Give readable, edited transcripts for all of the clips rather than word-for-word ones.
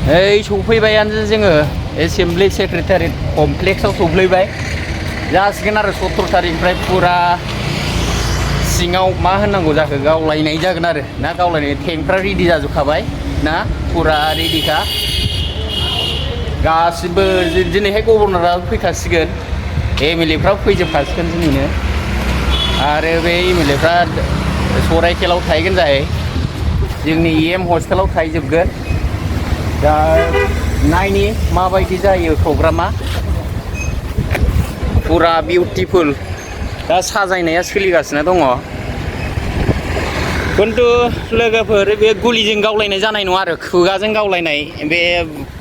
ओइ सफैबायानो जोङो assembly secretariat कमप्लेक्सआव सफैबाय जासिगोन आरो 17 तारिखनिफ्राय फुरा सिङाव मा होननांगौ जाखो गावलायनाय जागोन आरो ना गावलायनाय टेंकफ्रा रेडि जाजोबखाबाय ना फुरा रेडिखा गासिबो दिनैहाय गभर्नरा फैखासिगोन एमएलए फ्रा फैजोबखासिगोन दिनैनो आरो बे एमएलए फ्रा सराइखेलाव थाहैगोन जाहै जोंनि EM हस्टेलाव थाहैजोबगोन दा नायनि माबायदि जायो प्रग्रामा फुरा बिउटिफुल दा साजायनाया सोलिगासिनो दङ खिन्थु लोगोफोर बे गुलिजों गावलायनाय जानाय नङा आरो खुगाजों गावलायनाय बे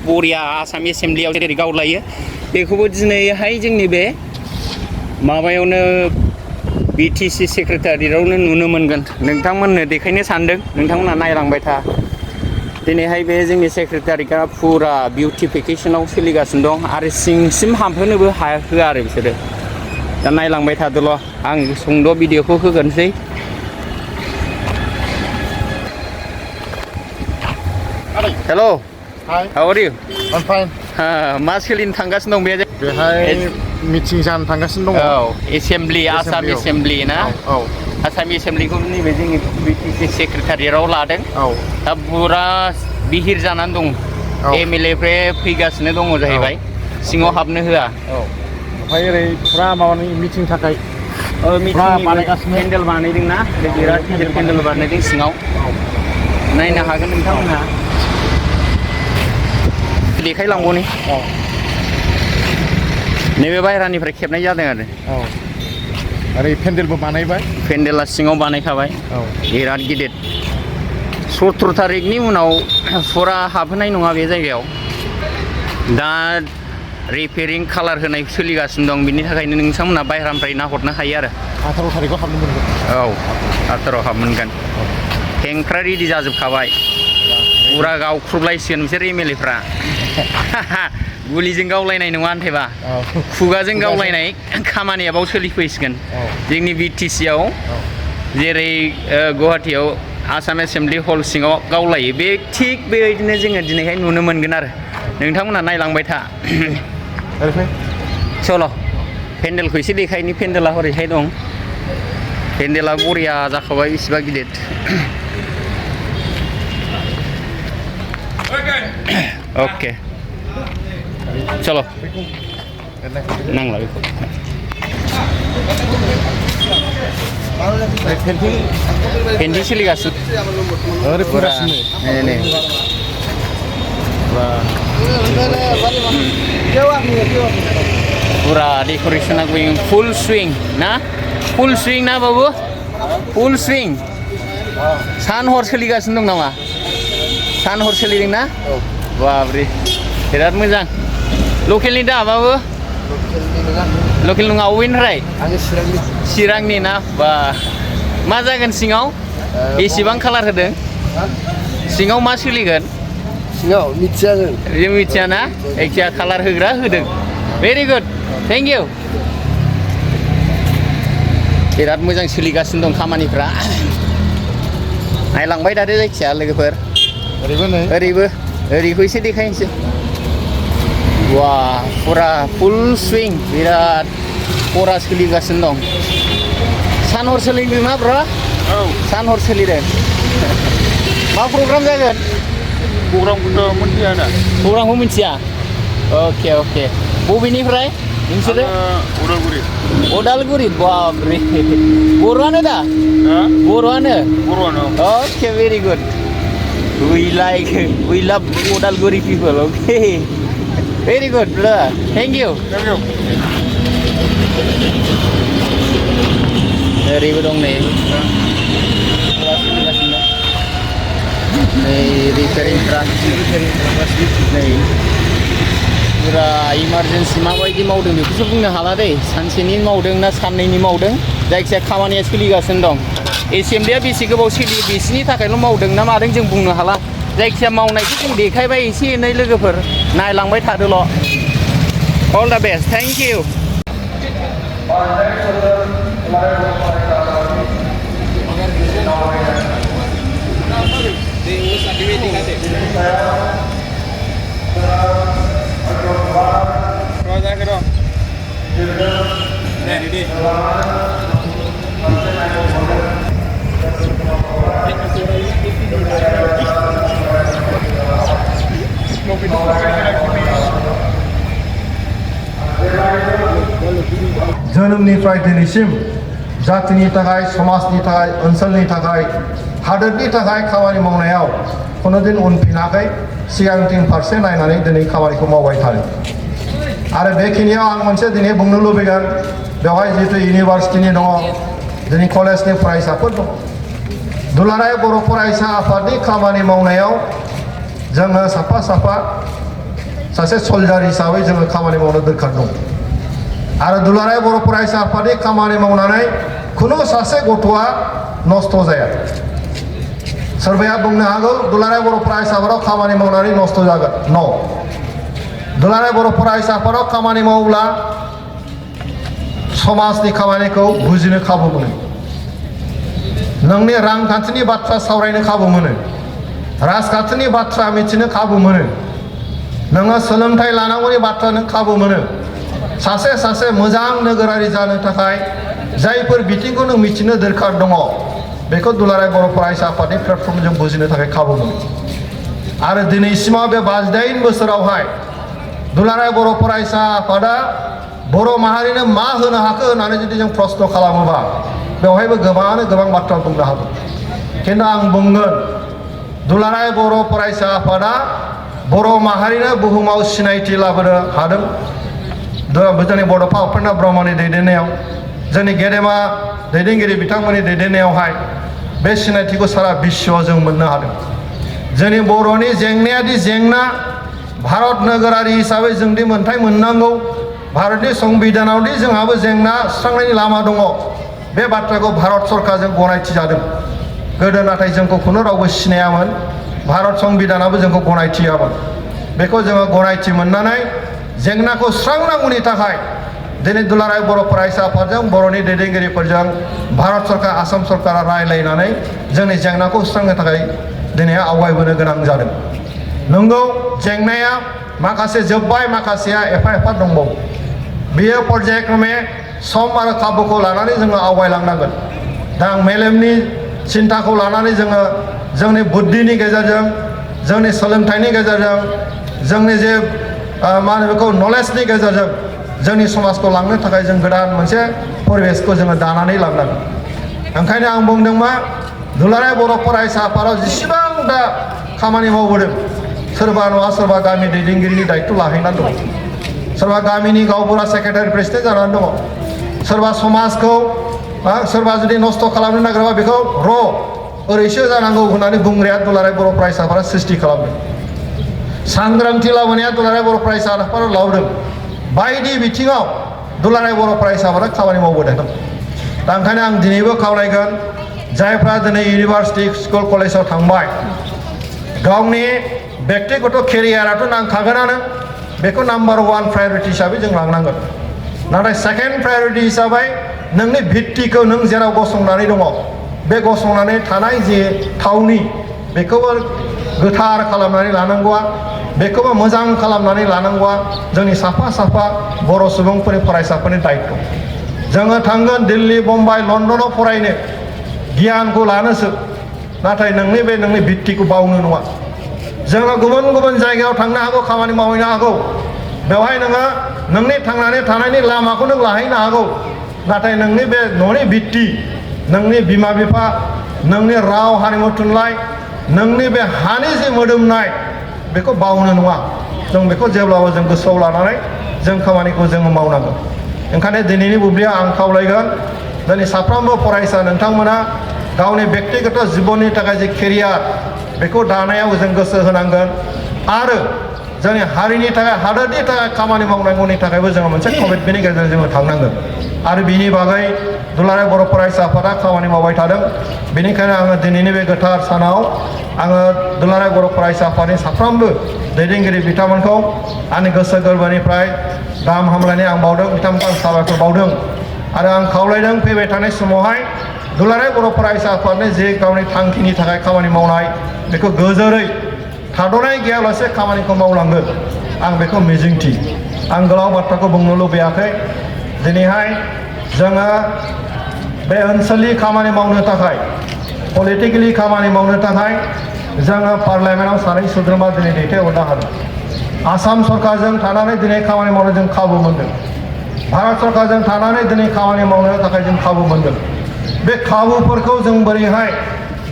बरिया आसाम एसेम्बलियाव जेरै गावलायो बेखौबो दिनैहाय जोंनि बे माबायावनो BTC सेक्रेटारियेटआवनो नुनो मोनगोन नोंथांमोननो देखायनो सानदों नोंथांमोना नायलांबाय था दिनैहाय बे जोंनि सेक्रेटारियेटआ फुरा बिउटिफिकेसनाव सोलिगासिनो दं आरो सिंसिम हाबहोनोबो होआ आरो बिसोरो दा नायलांबाय थादोल' आं सुंद' भिडिअखौ होगोनसै हेल' Hi. How are you? I'm fine. मा सोलिनो थांगासिनो दं बेहाय मिटिं जानो थांगासिनो दङ औ एसेम्बलि आसाम एसेम्बलि ना औ आसाम एसेम्बलिखौ नैबे जोंनि BTC सेक्रेटारियेटआव लादों औ दा फुरा बिहिर जानानै दं एमएलए फैगासिनो दङ जाहैबाय सिङाव हाबनो होआ ओमफ्राय ओरै फुरा माबानि मिटिं थाखाय मिटिंनि पेन्डेल बानायदों ना बिराद गिदिर पेन्डेल बानायदों सिङाव नायनो हागोन नोंथांमोनहा देखायलांबावनि नैबे बायह्रानिफ्राय खेबनाय जादों आरो ओरै पेन्डेलबो बानायबाय पेन्डेला सिङाव बानायखाबाय बिराद गिदिर 17 तारिखनि उनाव फुरा हाबहोनाय नङा बे जायगायाव दा रिपेयारिं कालार होनाय सोलिगासिनो दं बिनि थाखायनो नोंथांमोना बायह्रानिफ्राय नाहरनो हायो आरो 18 तारिखआव हाबनो मोनगोन औ 18 हाब मोनगोन टेंकफ्रा रेडि जाजोबखाबाय फुरा गावख्रुबलायसिगोन बिसोर एमएलए फ्रा गुलिजों गावलायनाय नङा आन्थेबा खुगाजों गावलायनाय खामानिया बाव सोलिफैसिगोन जोंनि BTC आव जेरै गुवाहाटीयाव आसाम एसेम्बलि हल सिङाव गावलायो बे थिग बेबायदिनो जोङो दिनैहाय नुनो मोनगोन आरो नोंथांमोना नायलांबाय था चल' पेन्डेलखौ एसे देखायनि पेन्डेला हरैहाय दं पेन्डेला बरिया जाखाबाय बेसेबा गिदिर ओके चलो नांला बेखौ पेन्टिं सोलिगासिनो ओरै फैगासिनो फुरा डेक'रेसना गोयिं फुल स्विं ना बाबु फुल स्विं सान हर सोलिगासिनो दं नामा सान हर सोलिदों ना बाब्रे बिराद मोजां लकेलनि दा बाबु लकेल नङा अबेनिफ्राय चिरांनि ना बा मा जागोन सिङाव बेसेबां कालार होदों सिङाव मा सोलिगोन सिङाव मिथिया जों मिथिया ना जायखिया कालार होग्रा होदों भेरि गुड थेंक इउ बिराद मोजां सोलिगासिनो दं खामानिफ्रा नायलांबाय थादो जायखिया लोगोफोर ओरैबो एसे देखायनोसै वा फुरा फुल स्विं बिराद खरा सोलिगासिनो दं सान हर सोलिदों ना ब्र' सान हर सोलिदों मा प्रग्राम जागोन प्रग्रामखौ मिथिया अके बबेनिफ्राय नोंसोरो उदालगुरि बाब्रे बर'आनो दा बर'आनो अके very good we love Udalguri people okay very good brother thank you ओरैबो दं नै रिपेयारिंफ्रा नै फुरा इमारजेन्सि माबायदि मावदों बेखौसो बुंनो हाला दै सानसेनि मावदों ना साननैनि मावदों जायखिजाया खामानिया सोलिगासिनो दं एसेम्बलिया बेसे गोबाव सोलियो बिसिनि थाखायल' मावदों ना मादों जों बुंनो हाला जायखिजाया मावनायखौ जों देखायबाय एसे एनै लोगोफोर नायलांबाय थादोल' अल दा बेस्ट थेंक इउ जोनोमनिफ्राय दिनैसिम जातिनि थाखाय समाजनि थाखाय ओनसोलनि थाखाय हादोरनि थाखाय खामानि मावनायाव खुनु दिन उनफिनाखै सिगांथिं फारसे नायनानै दिनै खामानिखौ मावबाय थादों आरो बेखिनियाव आं मोनसे दिनै बुंनो लुबैगोन बेवहाय जिहेतु इउनिभार्सिटिनि दङ दिनै कलेजनि फरायसाफोर दं दुलाराय बर' फरायसा आफादनि खामानि मावनायाव जोङो साफा साफा सासे सल्जार हिसाबै जोङो खामानि मावनो दरखार दं आरो दुलाराय बर' फरायसा आफादनि खामानि मावनानै खुनु सासे गथ'आ नस्थ' जाया सोरबाया बुंनो हागौ दुलाराय बर' फरायसा आफादाव खामानि मावनानै नस्थ' जागोन न' दुलाराय बर' फरायसा आफादाव खामानि मावोब्ला समाजनि खामानिखौ बुजिनो खाबु मोनो नोंनि रांखान्थिनि बाथ्रा सावरायनो खाबु मोनो राजखान्थिनि बाथ्रा मिथिनो खाबु मोनो नोङो सोलोंथाइ लानांगौनि बाथ्रा नों खाबु मोनो सासे मोजां नोगोरारि जानो थाखाय जायफोर बिथिंखौ नों मिथिनो दरखार दङ बेखौ दुलाराय बर' फरायसा आफादनि प्लेटफर्मजों बुजिनो थाखाय खाबु मोनो आरो दिनैसिमाव बे 52 बोसोरावहाय दुलाराय बर' फरायसा आफादा बर' माहारिनो मा होनो हाखो होननानै जुदि जों प्रश्न खालामोबा बेवहायबो गोबां बाथ्रा बुंनो हागौ खिन्थु आं बुंगोन दुलाराय बर' फरायसा आफादा बर' माहारिनो बुहुमाव सिनायथि लाबोनो हादों जोंनि बड'फा उपेन्द्र ब्रह्मनि दैदेननायाव जोंनि गेदेमा दैदेनगिरि बिथांमोननि दैदेननायावहाय बे सिनायथिखौ सारा बिश्वआव जों मोननो हादों जोंनि बर'नि जेंनायादि जेंना भारत नोगोरारि हिसाबै जोंदि मोन्थाइ मोननांगौ भारतनि संबिधानावदि जोंहाबो जेंना सुस्रांनायनि लामा दङ बे बाथ्राखौ भारत सरकारजों गनायथि जादों गोदो नाथाय जोंखौ खुनु रावबो सिनायामोन भारत संबिधानाबो जोंखौ गनायथि होआमोन बेखौ जोङो गनायथि मोननानै जेंनाखौ सुस्रांनांगौनि थाखाय दिनै दुलाराय बर' फरायसा आफादजों बर'नि दैदेनगिरिफोरजों भारत सरकार आसाम सरकारा रायलायनानै जोंनि जेंनाखौ सुस्रांनो थाखाय दिनै आवगायबोनो गोनां जादों नंगौ जेंनाया माखासे जोब्बाय माखासेया एफा दंबावो बेयो पर्यायक्रमे सम आरो खाबुखौ लानानै जोङो आवगायलांनांगोन दा आं मेलेमनि सिन्थाखौ लानानै जोङो जोंनि बुद्धिनि गेजेरजों जोंनि सोलोंथाइनि गेजेरजों जोंनि जे मा होनो बेखौ नलेजनि गेजेरजों जोंनि समाजखौ लांनो थाखाय जों गोदान मोनसे परिबेसखौ जोङो दानानै लांनांगोन ओंखायनो आं बुंदों मा दुलाराय बर' फरायसा आफादाव जेसेबां दा खामानि मावबोदों सोरबा नङा सोरबा गामि दैदेनगिरिनि दायित्व लाहैनानै दङ सोरबा गामिनि गावबुरा सेक्रेटारि प्रेसिडेन्ट जानानै दङ सोरबा समाजखौ सोरबा जुदि नस्थ' खालामनो नागिरोबा बेखौ ओरैसो जानांगौ होननानै बुंग्राया दुलाराय बर' फरायसा आफादा सृष्टि खालामदों सांग्रांथि लाबोनाया दुलाराय बर' फरायसा आफादा लाबोदों बायदि बिथिङाव दुलाराय बर' फरायसा आफादा खामानि मावबोदों दा ओंखायनो आं दिनैबो खावलायगोन जायफ्रा दिनै इउनिभार्सिटि स्कुल कलेजाव थांबाय गावनि व्यक्तिगत केरियाराथ' नांखागोनानो बेखौ नाम्बार 1 प्रायरिटि हिसाबै जों लांनांगोन नाथाय सेकेन्ड प्रायरिटि हिसाबै नोंनि भित्तिखौ नों जेराव गसंनानै दङ बे गसंनानै थानाय जे थावनि बेखौबो गोथार खालामनानै लानांगौआ बेखौबो मोजां खालामनानै लानांगौआ जोंनि साफा बर' सुबुंफोरनि फरायसाफोरनि दायित्व जोङो थांगोन दिल्ली मुम्बाइ लण्डनाव फरायनो गियानखौ लानोसो नाथाय नोंनि भित्तिखौ बावनो नङा जोङो गुबुन जायगायाव थांनो हागौ खामानि मावहैनो हागौ बेवहाय नोङो नोंनि थांनानै थानायनि लामाखौ नों लाहैनो हागौ नाथाय नोंनि बे न'नि भित्ति नोंनि बिमा बिफा नोंनि राव हारिमु थुनलाइ नोंनि बे हानि जे मोदोमनाय बेखौ बावनो नङा जों बेखौ जेब्लाबो जों गोसोआव लानानै जों खामानिखौ जोङो मावनांगोन ओंखायनो दिनैनि बुब्लियाव आं खावलायगोन दिनै साफ्रोमबो फरायसा नोंथांमोना गावनि व्यक्तिगत जिबननि थाखाय जे केरियार बेखौ दानायाव जों गोसो होनांगोन आरो जोंनि हारिनि थाखाय हादोरनि थाखाय खामानि मावनांगौनि थाखायबो जोङो मोनसे कमिटमेन्टनि गेजेरजों जोङो थांनांगोन आरो बिनि बागै दुलाराय बर' फरायसा आफादा खामानि मावबाय थादों बेनिखायनो आङो दिनैनि बे गोथार सानाव आङो दुलाराय बर' फरायसा आफादनि साफ्रोमबो दैदेनगिरि बिथांमोनखौ आंनि गोसो गोरबोनिफ्राय गाहाम हामलायनाय आं बावदों बिथांमोनखौ आं साबायखर बावदों आरो आं खावलायदों फैबाय थानाय समावहाय दुलाराय बर' फरायसा आफादनि जे गावनि थांखिनि थाखाय खामानि मावनाय बेखौ गोजोरै थाद'नाय गैयालासे खामानिखौ मावलांगोन आं बेखौ मिजिंथि आं गोलाव बाथ्राखौ बुंनो लुबैयाखै दिनैहाय जोङो बे ओनसोलनि खामानि मावनो थाखाय पलिटिकेलि खामानि मावनो थाखाय जोङो पार्लियामेन्टआव सानै सोद्रोमा दिनै दैथायहरनो हादों आसाम सरकारजों थानानै दिनै खामानि मावनो जों खाबु मोनदों भारत सरकारजों थानानै दिनै खामानि मावनो थाखाय जों खाबु मोनदों बे खाबुफोरखौ जों बोरैहाय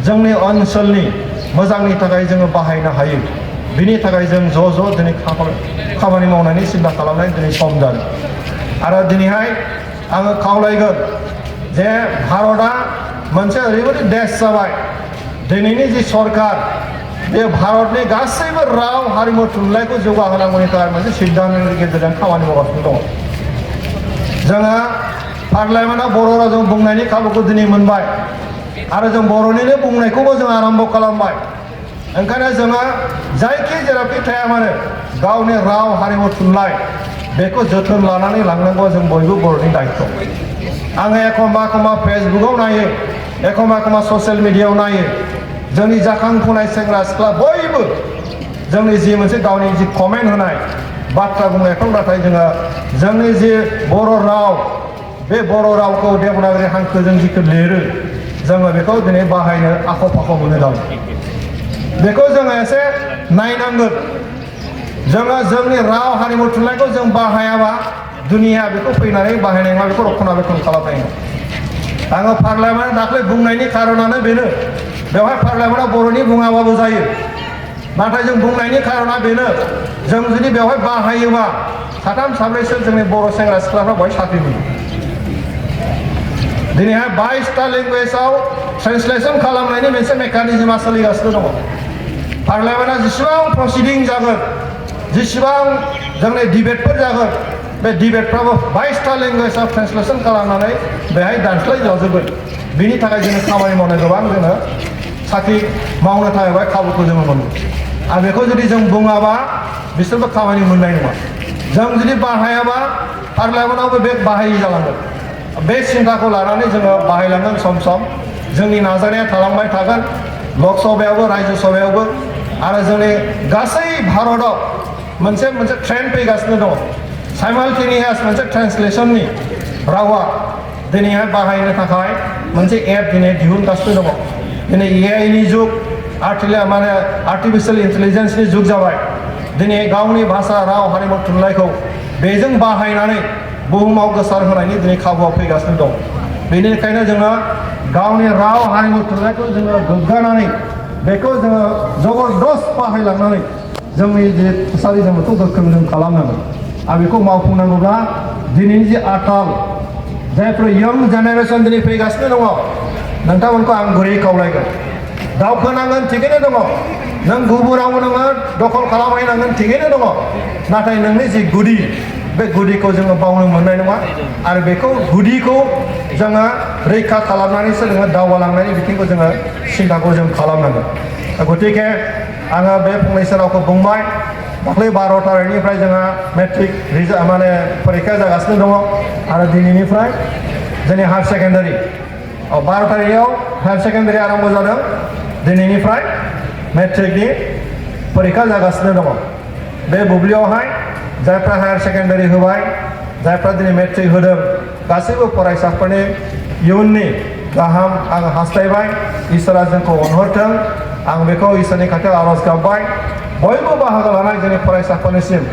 जोंनि ओनसोलनि मोजांनि थाखाय जोङो बाहायनो हायो बिनि थाखाय जों ज' दिनै खामानि मावनायनि सिन्था खालामनाय दिनै सम जादों आरो दिनैहाय आङो खावलायगोन जे भारतआ मोनसे ओरैबायदि देश जाबाय दिनैनि जि सरकार बे भारतनि गासैबो राव हारिमु थुनलाइखौ जौगाहोनांगौनि थाखाय मोनसे सिद्धान्तनि गेजेरजों खामानि मावगासिनो दङ जोङो पार्लियामेन्टआव बर' रावजों बुंनायनि खाबुखौ दिनै मोनबाय आरो जों बर'निनो बुंनायखौबो जों आरम्भ खालामबाय ओंखायनो जोङो जायखि जेरावखि थाया मानो गावनि राव हारिमु थुनलाइ बेखौ जोथोन लानानै लांनांगौ जों बयबो बर'नि दायित्व आङो एखम्बा फेसबुकआव नायो एखम्बा ससियेल मिडियायाव नायो जोंनि जाखांफुनाय सेंग्रा सिख्ला बयबो जोंनि जि मोनसे गावनि जि कमेन्ट होनाय बाथ्रा बुंनायखौ नाथाय जोङो जोंनि जि बर' राव बे बर' रावखौ देबनागरि हांखोजों जिखौ लिरो जोङो बेखौ दिनै बाहायनो आख' फाख' मोनो दं बेखौ जोङो एसे नायनांगोन जोङो जोंनि राव हारिमु थुनलाइखौ जों बाहायाबा दुनिया बेखौ फैनानै बाहायनाय नङा बेखौ रक्षनाबेक्षन खालामनाय नङा आङो पार्लियामेन्ट दाख्लै बुंनायनि खारनानो बेनो बेवहाय पार्लियामेन्टआव बर'नि बुङाबाबो जायो नाथाय जों बुंनायनि खारना बेनो जों जुदि बेवहाय बाहायोबा साथाम साब्रैसो जोंनि बर' सेंग्रा सिख्लाफ्रा बेवहाय साख्रि मोनो दिनैहाय 22टा लेंगुवेजाव ट्रेन्सलेसन खालामनायनि मोनसे मेकानिजमा सोलिगासिनो दङ पार्लियामेन्टआ जेसेबां प्रसिडिं जागोन जेसेबां जोंनि डिबेटफोर जागोन बे डिबेटफ्राबो 22टा लेंगुवेजाव ट्रेन्सलेसन खालामनानै बेहाय दानस्लाय जाजोबगोन बेनि थाखाय जोङो खामानि मावनो गोबां जोङो साख्रि मावनो थाखाय बेहाय खाबुखौ जोङो मोनो आरो बेखौ जुदि जों बुङाबा बिसोरबो खामानि मोननाय नङा जों जुदि बाहायाबा पार्लियामेन्टआवबो बे बाहायि जालांगोन बे सिन्थाखौ लानानै जोङो बाहायलांगोन सम जोंनि नाजानाया थालांबाय थागोन लकसभायावबो राज्य सभायावबो आरो जोंनि गासै भारतआव मोनसे ट्रेन्ड फैगासिनो दङ साइमाल्टेनियास मोनसे ट्रेन्सलेसननि रावा दिनैहाय बाहायनो थाखाय मोनसे एप दिनै दिहुनगासिनो दङ दिनै एआइनि जुग आर्टिफिशियेल इन्टेलिजेन्सनि जुग जाबाय दिनै गावनि भाषा राव हारिमु थुनलाइखौ बेजों बाहायनानै बुहुमाव गोसार होनायनि दिनै खाबुआव फैगासिनो दं बेनिखायनो जोङो गावनि राव हारिमु थुनलाइखौ जोङो गोग्गानानै बेखौ जोङो जबरदस्त बाहायलांनानै जोंनि जे थासारि जों बेखौ गोख्रों जों खालामनांगोन आरो बेखौ मावफुंनांगौब्ला दिनैनि जे आथाल जायफोर यंग जेनेरेसन दिनै फैगासिनो दङ नोंथांमोनखौ आं गुरै खावलायगोन दावखोनांगोन थिगैनो दङ नों गुबुनावबो नोङो दखल खालामहैनांगोन थिगैनो दङ नाथाय नोंनि जि गुदि बे गुदिखौ जोङो बावनो मोननाय नङा आरो बेखौ गुदिखौ जोङो रैखा खालामनानैसो जोङो दावगालांनायनि बिथिंखौ जोङो सिन्थाखौ जों खालामनांगोन गतिके आङो बे फंनैसो रावखौ बुंबाय दाख्लै 12 तारिखनिफ्राय जोंहा मेट्रिक परिखा जागासिनो दङ आरो दिनैनिफ्राय जोंनि हायार सेकेन्डारि 12 तारिखआव हायार सेकेन्डारि आरम्भ जादों दिनैनिफ्राय मेट्रिकनि परिखा जागासिनो दङ बे बुब्लियावहाय जायफ्रा हायार सेकेन्डारि होबाय जायफ्रा दिनै मेट्रिक होदों गासैबो फरायसाफोरनि इयुननि गाहाम आं हास्थायबाय इसोरा जोंखौ अनहरथों आं बेखौ इसोरनि खाथियाव आरज गाबबाय बयबो बाहागो लानाय जोंनि फरायसाफोरनिसिम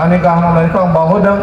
आंनि गाहाम हामलायनायखौ आं बावहरदों